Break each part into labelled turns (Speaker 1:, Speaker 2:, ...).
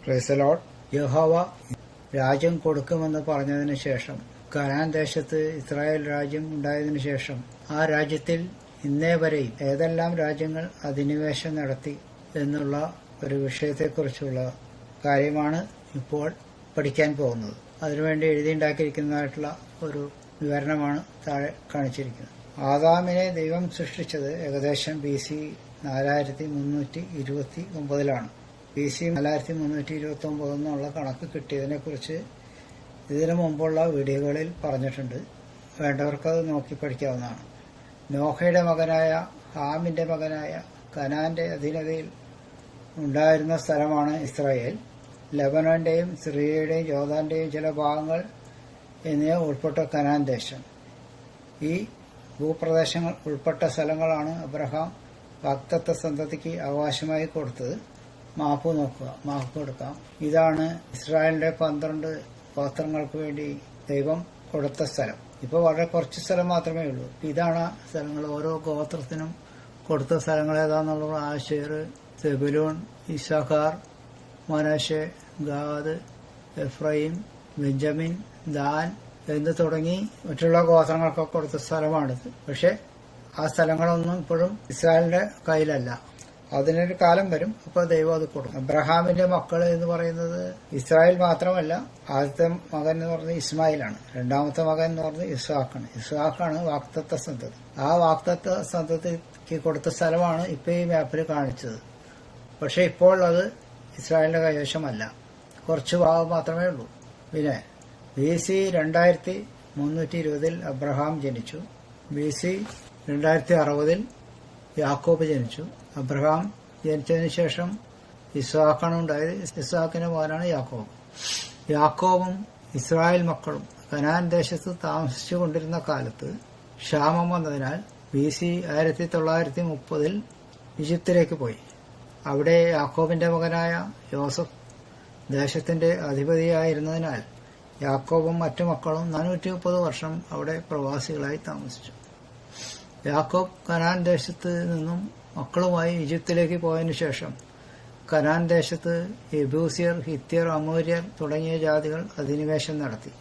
Speaker 1: Praise the Lord. യഹോവ രാജ്യം കൊടുക്കുമെന്ന് പറഞ്ഞതിന് ശേഷം, കനാൻ ദേശത്ത് ഇസ്രായേൽ രാജ്യം ഉണ്ടായതിനു ശേഷം, ആ രാജ്യത്തിൽ ഇന്നേ വരെയും ഏതെല്ലാം രാജ്യങ്ങൾ അധിനിവേശം നടത്തി എന്നുള്ള ഒരു വിഷയത്തെക്കുറിച്ചുള്ള കാര്യമാണ് ഇപ്പോൾ പഠിക്കാൻ പോകുന്നത്. അതിനുവേണ്ടി എഴുതിയുണ്ടാക്കിയിരിക്കുന്നതായിട്ടുള്ള ഒരു വിവരണമാണ് താഴെ കാണിച്ചിരിക്കുന്നത്. ആദാമിനെ ദൈവം സൃഷ്ടിച്ചത് ഏകദേശം BC 4329 BC 4329 എന്നുള്ള കണക്ക് കിട്ടിയതിനെക്കുറിച്ച് ഇതിനു മുമ്പുള്ള വീഡിയോകളിൽ പറഞ്ഞിട്ടുണ്ട്. വേണ്ടവർക്കത് നോക്കി പഠിക്കാവുന്നതാണ്. നോഹയുടെ മകനായ ഹാമിന്റെ മകനായ കനാന്റെ അധീനതയിൽ ഉണ്ടായിരുന്ന സ്ഥലമാണ് ഇസ്രായേൽ. ലെബനന്റെയും സിറിയയുടെയും ജോർദാന്റെയും ചില ഭാഗങ്ങൾ എന്നിവ ഉൾപ്പെട്ട കനാൻ ദേശം. ഈ ഭൂപ്രദേശങ്ങൾ ഉൾപ്പെട്ട സ്ഥലങ്ങളാണ് അബ്രഹാം വാഗ്ദത്ത സന്തതിക്ക് അവകാശമായി കൊടുത്തത്. മാപ്പ് കൊടുക്കാം. ഇതാണ് ഇസ്രായേലിന്റെ 12 ഗോത്രങ്ങൾക്ക് വേണ്ടി ദൈവം കൊടുത്ത സ്ഥലം. ഇപ്പോൾ വളരെ കുറച്ച് സ്ഥലം മാത്രമേ ഉള്ളൂ. ഇതാണ് സ്ഥലങ്ങൾ. ഓരോ ഗോത്രത്തിനും കൊടുത്ത സ്ഥലങ്ങൾ ഏതാണെന്നുള്ള ആശേർ, സെബുലൂൺ, ഇസ്സാഖാർ, മനശ്ശെ, ഗാദ്, എഫ്രൈം, ബെഞ്ചമിൻ, ദാൻ എന്ന് തുടങ്ങി മറ്റുള്ള ഗോത്രങ്ങൾക്കൊക്കെ കൊടുത്ത സ്ഥലമാണിത്. പക്ഷെ ആ സ്ഥലങ്ങളൊന്നും ഇപ്പോഴും ഇസ്രായേലിന്റെ കയ്യിലല്ല. അതിനൊരു കാലം വരും, അപ്പോൾ ദൈവം അത് കൊടുക്കും. അബ്രഹാമിന്റെ മക്കൾ എന്ന് പറയുന്നത് ഇസ്രായേൽ മാത്രമല്ല. ആദ്യത്തെ മകൻ എന്ന് പറയുന്നത് ഇസ്മായിലാണ്. രണ്ടാമത്തെ മകൻ എന്ന് പറയുന്നത് ഇസ്ഹാഖാണ്. ഇസ്ഹാഖാണ് വാഗ്ദത്ത സന്തതി. ആ വാഗ്ദത്ത സന്തതിക്ക് കൊടുത്ത സ്ഥലമാണ് ഇപ്പൊ ഈ മാപ്പിൽ കാണിച്ചത്. പക്ഷെ ഇപ്പോൾ അത് ഇസ്രായേലിന്റെ കൈവശമല്ല. കുറച്ച് ഭാഗം മാത്രമേ ഉള്ളൂ. പിന്നെ BC 2320 അബ്രഹാം ജനിച്ചു. BC 260 യാക്കോബ് ജനിച്ചു. അബ്രഹാം ജനിച്ചതിന് ശേഷം ഇസ്ഹാഖാണ് ഉണ്ടായത്. ഇസ്ഹാഖിന്റെ മകനാണ് യാക്കോബ്. യാക്കോബും ഇസ്രായേൽ മക്കളും കനാൻ ദേശത്ത് താമസിച്ചു കൊണ്ടിരുന്ന കാലത്ത് ക്ഷാമം വന്നതിനാൽ BC 1930 ഈജിപ്തിലേക്ക് പോയി. അവിടെ യാക്കോബിന്റെ മകനായ യോസഫ് ദേശത്തിന്റെ അധിപതിയായിരുന്നതിനാൽ യാക്കോബും മറ്റു മക്കളും 430 വർഷം അവിടെ പ്രവാസികളായി താമസിച്ചു. യാക്കോബ് കനാൻ ദേശത്ത് നിന്നും മക്കളുമായി ഈജിപ്തിലേക്ക് പോയതിനു ശേഷം കനാൻ ദേശത്ത് യെബൂസ്യർ, ഹിത്യർ, അമോര്യർ തുടങ്ങിയ ജാതികൾ അധിനിവേശം നടത്തി.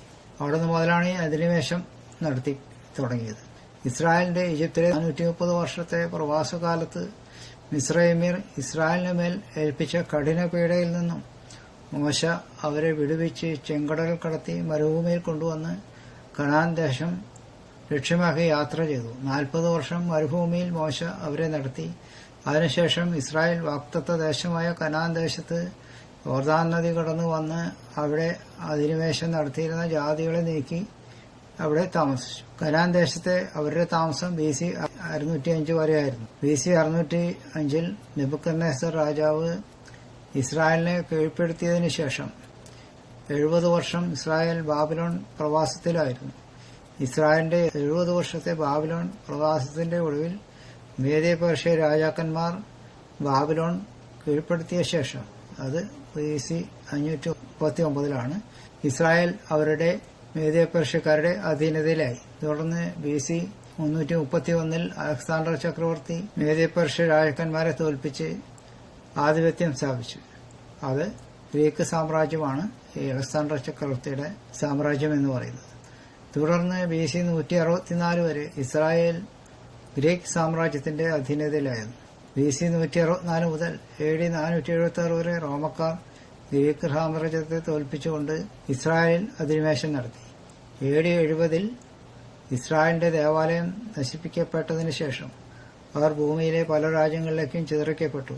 Speaker 1: അവിടെ നിന്ന് മുതലാണ് ഈ അധിനിവേശം നടത്തി തുടങ്ങിയത്. ഇസ്രായേലിന്റെ ഈജിപ്തിലെ 430 വർഷത്തെ പ്രവാസകാലത്ത് മിസ്രൈമ്യർ ഇസ്രായേലിന് മേൽ ഏൽപ്പിച്ച കഠിന പീഡയിൽ നിന്നും മോശ അവരെ വിടുവിച്ച് ചെങ്കടൽ കടത്തി മരുഭൂമിയിൽ കൊണ്ടുവന്ന് കനാൻ ദേശം ലക്ഷ്യമാക്കി യാത്ര ചെയ്തു. 40 വർഷം മരുഭൂമിയിൽ മോശ അവരെ നടത്തി. അതിനുശേഷം ഇസ്രായേൽ വാഗ്ദത്ത ദേശമായ കനാൻ ദേശത്ത് യോർദാൻ നദി കടന്നു വന്ന് അവിടെ അധിനിവേശം നടത്തിയിരുന്ന ജാതികളെ നീക്കി അവിടെ താമസിച്ചു. കനാൻ ദേശത്തെ അവരുടെ താമസം BC 605 വരെയായിരുന്നു. BC 605 നെബൂഖദ്നേസർ രാജാവ് ഇസ്രായേലിനെ കീഴ്പ്പെടുത്തിയതിനു ശേഷം 70 വർഷം ഇസ്രായേൽ ബാബിലോൺ പ്രവാസത്തിലായിരുന്നു. ഇസ്രായേലിന്റെ 70 വർഷത്തെ ബാബിലോൺ പ്രവാസത്തിന്റെ ഒടുവിൽ മേദ്യ പേർഷ്യ രാജാക്കന്മാർ ബാബിലോൺ കീഴ്പ്പെടുത്തിയ ശേഷം, അത് BC 539 ഇസ്രായേൽ അവരുടെ മേദ്യ പേർഷ്യക്കാരുടെ അധീനതയിലായി. തുടർന്ന് BC 331 അലക്സാണ്ടർ ചക്രവർത്തി മേദ്യ പേർഷ്യ രാജാക്കന്മാരെ തോൽപ്പിച്ച് ആധിപത്യം സ്ഥാപിച്ചു. അത് ഗ്രീക്ക് സാമ്രാജ്യമാണ് ഈ അലക്സാണ്ടർ ചക്രവർത്തിയുടെ സാമ്രാജ്യം എന്ന് പറയുന്നത്. തുടർന്ന് BC 164 വരെ ഇസ്രായേൽ ഗ്രീക്ക് സാമ്രാജ്യത്തിന്റെ അധീനതയിലായിരുന്നു. BC 164 മുതൽ AD 476 വരെ റോമക്കാർ ഗ്രീക്ക് സാമ്രാജ്യത്തെ തോൽപ്പിച്ചുകൊണ്ട് ഇസ്രായേലിൽ അധിനിവേശം നടത്തി. AD 70 ഇസ്രായേലിന്റെ ദേവാലയം നശിപ്പിക്കപ്പെട്ടതിനു ശേഷം അവർ ഭൂമിയിലെ പല രാജ്യങ്ങളിലേക്കും ചിതറിക്കപ്പെട്ടു.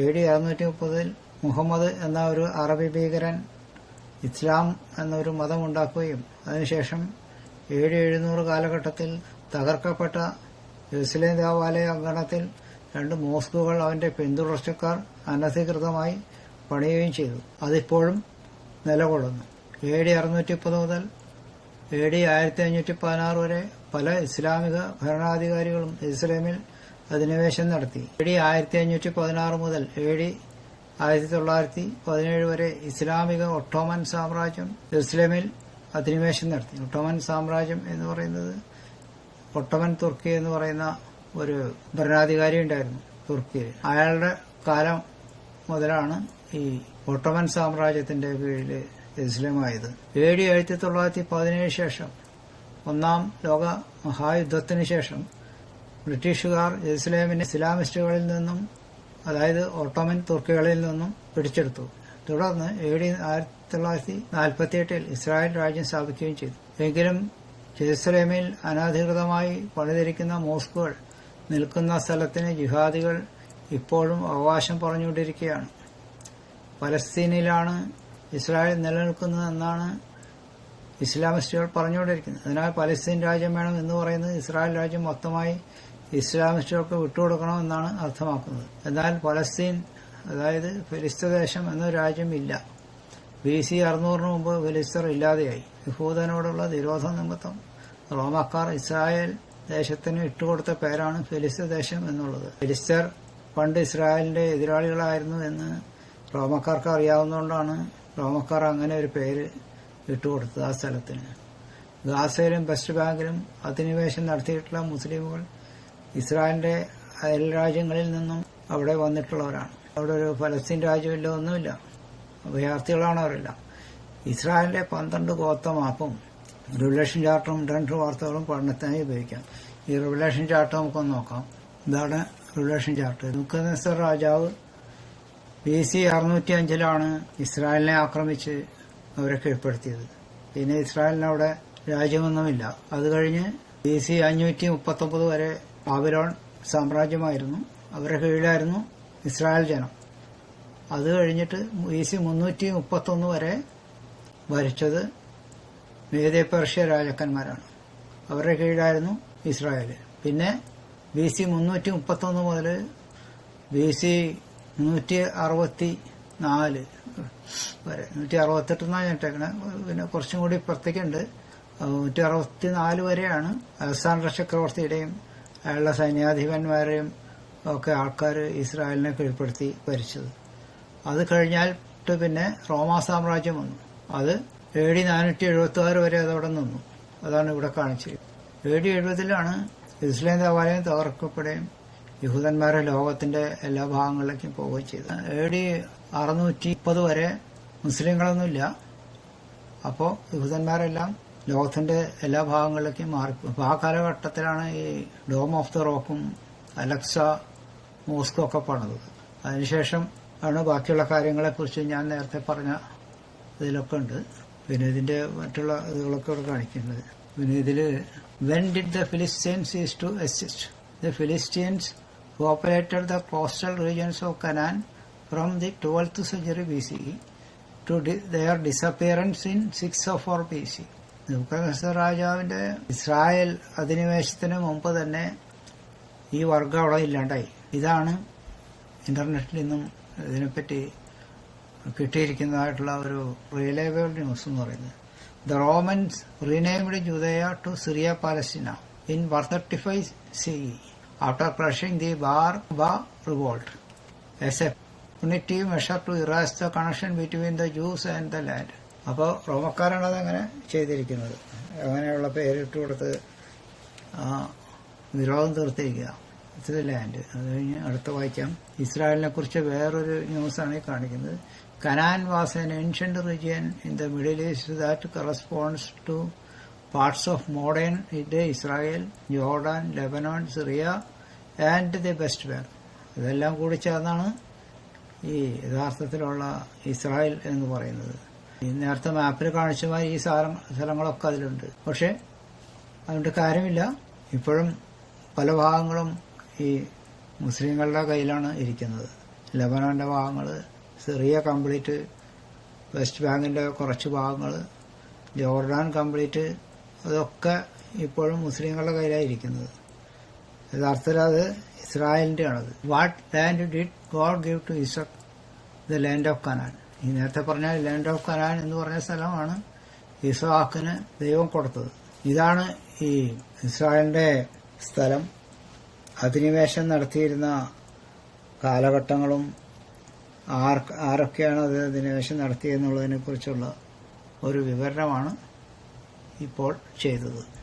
Speaker 1: AD 630 മുഹമ്മദ് എന്ന ഒരു അറബി ഭീകരൻ ഇസ്ലാം എന്നൊരു മതമുണ്ടാക്കുകയും അതിനുശേഷം AD 700 കാലഘട്ടത്തിൽ തകർക്കപ്പെട്ട ജെറുസലേം ദേവാലയ അങ്കണത്തിൽ 2 മോസ്കുകൾ അവന്റെ പിന്തുടർച്ചക്കാർ അനധികൃതമായി പണിയുകയും ചെയ്തു. അതിപ്പോഴും നിലകൊള്ളുന്നു. AD 630 മുതൽ AD 1516 വരെ പല ഇസ്ലാമിക ഭരണാധികാരികളും ജെറുസലേമിൽ അധിനിവേശം നടത്തി. AD 1516 മുതൽ AD 1917 വരെ ഇസ്ലാമിക ഒട്ടോമൻ സാമ്രാജ്യം ജെറുസലേമിൽ അധിനിവേശം നടത്തി. ഒട്ടോമൻ സാമ്രാജ്യം എന്ന് പറയുന്നത് ഒട്ടോമൻ തുർക്കി എന്ന് പറയുന്ന ഒരു ഭരണാധികാരി ഉണ്ടായിരുന്നു തുർക്കിയിൽ. അയാളുടെ കാലം മുതലാണ് ഈ ഓട്ടോമൻ സാമ്രാജ്യത്തിന്റെ കീഴിൽ ജെറുസലേമായത്. AD 1917 ശേഷം ഒന്നാം ലോക മഹായുദ്ധത്തിന് ശേഷം ബ്രിട്ടീഷുകാർ ജെറുസലേമിനെ ഇസ്ലാമിസ്റ്റുകളിൽ നിന്നും, അതായത് ഓട്ടോമൻ തുർക്കികളിൽ നിന്നും പിടിച്ചെടുത്തു. തുടർന്ന് AD 1948 ഇസ്രായേൽ രാജ്യം സ്ഥാപിക്കുകയും ചെയ്തു. എങ്കിലും ജെറുസലേമിൽ അനധികൃതമായി പണിതിരിക്കുന്ന മോസ്കുകൾ നിൽക്കുന്ന സ്ഥലത്തിന് ജിഹാദികൾ ഇപ്പോഴും അവകാശം പറഞ്ഞുകൊണ്ടിരിക്കുകയാണ്. പലസ്തീനിലാണ് ഇസ്രായേൽ നിലനിൽക്കുന്നതെന്നാണ് ഇസ്ലാമിസ്റ്റുകൾ പറഞ്ഞുകൊണ്ടിരിക്കുന്നത്. അതിനാൽ പലസ്തീൻ രാജ്യം വേണം എന്ന് പറയുന്നത് ഇസ്രായേൽ രാജ്യം മൊത്തമായി ഇസ്ലാമിസ്റ്റുകൾക്ക് വിട്ടുകൊടുക്കണമെന്നാണ് അർത്ഥമാക്കുന്നത്. എന്നാൽ പലസ്തീൻ, അതായത് ഫിലിസ്തീൻ ദേശം എന്നൊരു രാജ്യം ഇല്ല. BC 600 മുമ്പ് ഫിലിസ്തീർ ഇല്ലാതെയായി. യഹൂദനോടുള്ള വിരോധം നിമിത്തം റോമാക്കാർ ഇസ്രായേൽ ദേശത്തിന് ഇട്ടുകൊടുത്ത പേരാണ് ഫിലിസ്തീൻ ദേശം എന്നുള്ളത്. ഫിലിസ്തീർ പണ്ട് ഇസ്രായേലിന്റെ എതിരാളികളായിരുന്നു എന്ന് റോമക്കാർക്ക് അറിയാവുന്നതുകൊണ്ടാണ് റോമക്കാർ അങ്ങനെ ഒരു പേര് ഇട്ടുകൊടുത്തത് ആ സ്ഥലത്തിന്. ഗാസയിലും വെസ്റ്റ് ബാങ്കിലും അധിനിവേശം നടത്തിയിട്ടുള്ള മുസ്ലിമുകൾ ഇസ്രായേലിന്റെ അയൽ രാജ്യങ്ങളിൽ നിന്നും അവിടെ വന്നിട്ടുള്ളവരാണ്. അവിടെ ഒരു ഫലസ്തീൻ രാജ്യമില്ല, ഒന്നുമില്ല. അഭയാർത്ഥികളാണ് അവരെല്ലാം. ഇസ്രായേലിന്റെ 12 ഗോത്ര മാപ്പും റിവലേഷൻ ചാർട്ടും 2 വാർത്തകളും പഠനത്തിനായി ഉപയോഗിക്കാം. ഈ റിവലേഷൻ ചാർട്ട് നമുക്കൊന്ന് നോക്കാം. ഇതാണ് റിവലേഷൻ ചാർട്ട്. നെബൂഖദ്നേസർ രാജാവ് BC 605 ഇസ്രായേലിനെ ആക്രമിച്ച് അവരെ കീഴ്പ്പെടുത്തിയത്. പിന്നെ ഇസ്രായേലിന് അവിടെ രാജ്യമൊന്നുമില്ല. അത് കഴിഞ്ഞ് BC 539 വരെ ബാബിലോൺ സാമ്രാജ്യമായിരുന്നു. അവരുടെ കീഴിലായിരുന്നു ഇസ്രായേൽ ജനം. അത് കഴിഞ്ഞിട്ട് BC 331 വരെ ഭരിച്ചത് മേദ്യ പേർഷ്യ രാജാക്കന്മാരാണ്. അവരുടെ കീഴിലായിരുന്നു ഇസ്രായേൽ. പിന്നെ BC 331 മുതൽ BC 164 വരെ, 168 എന്നാണ് ഇട്ടേക്കണേ, പിന്നെ കുറച്ചും കൂടി ഇപ്പുറത്തേക്കുണ്ട്. 164 വരെയാണ് അലക്സാണ്ടർ ചക്രവർത്തിയുടെയും അയാളുടെ സൈന്യാധിപന്മാരെയും ഒക്കെ ആൾക്കാർ ഇസ്രായേലിനെ കീഴ്പ്പെടുത്തി ഭരിച്ചത്. അത് കഴിഞ്ഞാൽ പിന്നെ റോമാ സാമ്രാജ്യം വന്നു. അത് AD 476 വരെ അതവിടെ നിന്നു. അതാണ് ഇവിടെ കാണിച്ചത്. AD 70 ഇസ്ലാം ദേവാലയം തകർക്കപ്പെടുകയും യഹൂദന്മാരെ ലോകത്തിന്റെ എല്ലാ ഭാഗങ്ങളിലേക്കും പോവുകയും ചെയ്തു. AD 630 വരെ മുസ്ലിങ്ങളൊന്നുമില്ല. അപ്പോൾ യഹൂദന്മാരെല്ലാം ലോകത്തിന്റെ എല്ലാ ഭാഗങ്ങളിലേക്കും മാറി. അപ്പോൾ ആ കാലഘട്ടത്തിലാണ് ഈ ഡോം ഓഫ് ദ റോക്കും അലക്സ മോസ്കും ഒക്കെ പണിത്. അതിനുശേഷം ആണ് ബാക്കിയുള്ള കാര്യങ്ങളെക്കുറിച്ച് ഞാൻ നേരത്തെ പറഞ്ഞ ഇതിലൊക്കെ ഉണ്ട്. പിന്നെ ഇതിന്റെ മറ്റുള്ള ഇതുകളൊക്കെ ഇവിടെ കാണിക്കുന്നത്. പിന്നെ ഇതില് when did the Philistines cease to exist? The Philistines populated the coastal regions of Canaan from the 12th century BCE to their disappearance in 604 BC. Nebuchadnezzar രാജാവിന്റെ ഇസ്രായേൽ അധിനിവേശത്തിന് മുമ്പ് തന്നെ ഈ വർഗം അവിടെ ഇല്ലാണ്ടായി. ഇതാണ് ഇന്റർനെറ്റിൽ നിന്നും ഇതിനെപ്പറ്റി കിട്ടിയിരിക്കുന്നതായിട്ടുള്ള ഒരു റിലയബിൾ ന്യൂസ് എന്ന് പറയുന്നത്. The Romans renamed Judea to Syria Palestina in 135 CE after crushing the Bar Kokhba revolt as a punitive measure to erase the connection between the Jews and the land. അപ്പോൾ റോമക്കാരാണ് അതങ്ങനെ ചെയ്തിരിക്കുന്നത്. അങ്ങനെയുള്ള പേരിട്ട് കൊടുത്ത് വിരോധം തീർത്തിരിക്കുക. ഇത് ലാൻഡ്. അത് കഴിഞ്ഞ് അടുത്ത വായിക്കാം. ഇസ്രായേലിനെ കുറിച്ച് വേറൊരു ന്യൂസാണ് ഈ കാണിക്കുന്നത്. Canaan was an ancient region in the Middle East that corresponds to parts of modern day Israel, Jordan, Lebanon, Syria and the West Bank. ഇതെല്ലാം കൂടി ചേർന്നാണ് ഈ യഥാർത്ഥത്തിലുള്ള ഇസ്രായേൽ എന്ന് പറയുന്നത്. ഈ നേരത്തെ മാപ്പിൽ കാണിച്ചമാതിരി ഈ സ്ഥലങ്ങളൊക്കെ അതിലുണ്ട്. പക്ഷെ അതുകൊണ്ട് കാര്യമില്ല. ഇപ്പോഴും പല ഭാഗങ്ങളും ഈ മുസ്ലിങ്ങളുടെ കയ്യിലാണ് ഇരിക്കുന്നത്. ലെബനോന്റെ ഭാഗങ്ങൾ, സിറിയ കംപ്ലീറ്റ്, വെസ്റ്റ് ബാങ്കിന്റെ കുറച്ച് ഭാഗങ്ങൾ, ജോർഡാൻ കംപ്ലീറ്റ്, അതൊക്കെ ഇപ്പോഴും മുസ്ലിങ്ങളുടെ കയ്യിലായിരിക്കുന്നത്. യഥാർത്ഥത്തിൽ അത് ഇസ്രായേലിന്റെ ആണത്. What land did God give to Isaac? The land of Canaan. ഈ നേരത്തെ പറഞ്ഞ ലാൻഡ് ഓഫ് കനാൻ എന്ന് പറഞ്ഞ സ്ഥലമാണ് ഇസ്ഹാക്കിന് ദൈവം കൊടുത്തത്. ഇതാണ് ഈ ഇസ്രായേലിന്റെ സ്ഥലം. അധിനിവേശം നടത്തിയിരുന്ന കാലഘട്ടങ്ങളും ആരൊക്കെയാണ് അത് അധിനിവേശം നടത്തിയെന്നുള്ളതിനെ കുറിച്ചുള്ള ഒരു വിവരണമാണ് ഇപ്പോൾ ചെയ്തത്.